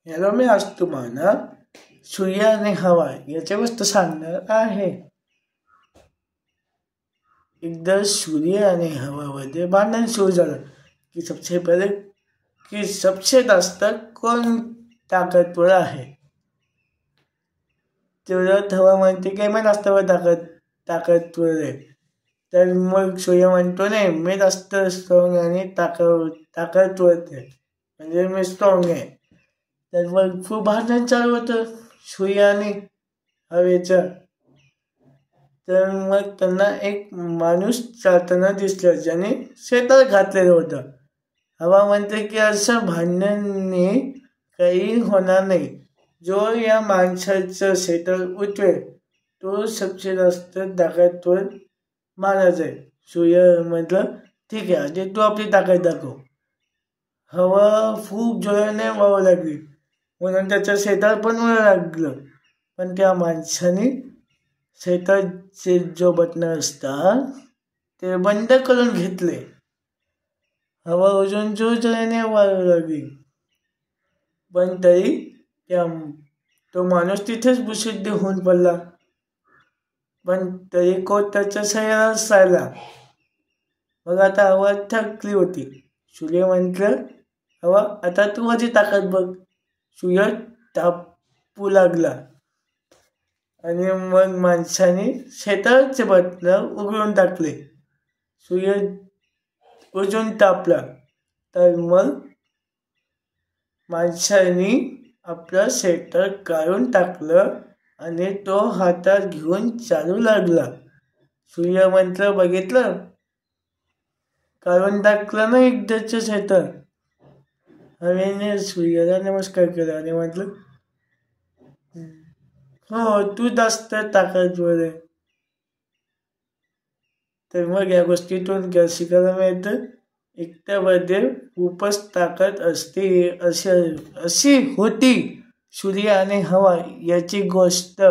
याला मी आज तुम्हाला सूर्य आणि हवा याच्या गोष्ट सांगणार आहे. एकदा सूर्य आणि हवामध्ये भांडण सुरू झालं की सबसे जास्त कोण ताकदवर आहे. तेवढ्यात हवा म्हणते की मी जास्त ताकदवर आहे. तर मग सूर्य म्हणतो नाही, मी जास्त स्ट्रॉंग आणि ताकदवर आहे, म्हणजे मी स्ट्रॉंग आहे. तर मग खूप भांडण चालू होतं सूर्य आणि हवेचं. तर मग त्यांना एक माणूस चालताना दिसला ज्याने शेतात घातलेलं होतं. हवा म्हणते की असं भांडणाने काही होणार नाही, जो या माणसाचं शेतात उठवेल तो सबसे जास्त ताकदवर मानायचा आहे. सूर्य म्हटलं ठीक आहे, आधी तू आपली ताकद दाखव. हवा खूप जोराने वाहू लागली, म्हणून त्याच्या शेतात पण उडू लागलं. पण त्या माणसाने शेताचे जो बटन असतात ते बंद करून घेतले. हवा अजून जोराने वाहू लागली, पण तरी तो माणूस तिथेच बेशुद्ध होऊन पडला. पण तरी त्याच्या शरीरात राहिला. मग आता हवा थकली होती. सूर्य म्हटलं, हवा आता तू माझी ताकद बघ. सूर्य तापू लागला आणि मग माणसाने शेताचे बटन उघडून टाकले. सूर्य अजून तापला. तर मग माणसाने आपलं स्वेटर काढून टाकलं आणि तो हातात घेऊन चालू लागला. सूर्य म्हटलं, बघितलं, काढून टाकलं ना एकदाचं स्वेटर. हवेने सूर्याला नमस्कार केला आणि म्हटलं, हो, तू जास्त ताकदवर आहे. तर मग या गोष्टीतून काय शिकायला मिळतं, एकट्यामध्ये खूपच ताकद असते. अशी होती सूर्य आणि हवा याची गोष्ट.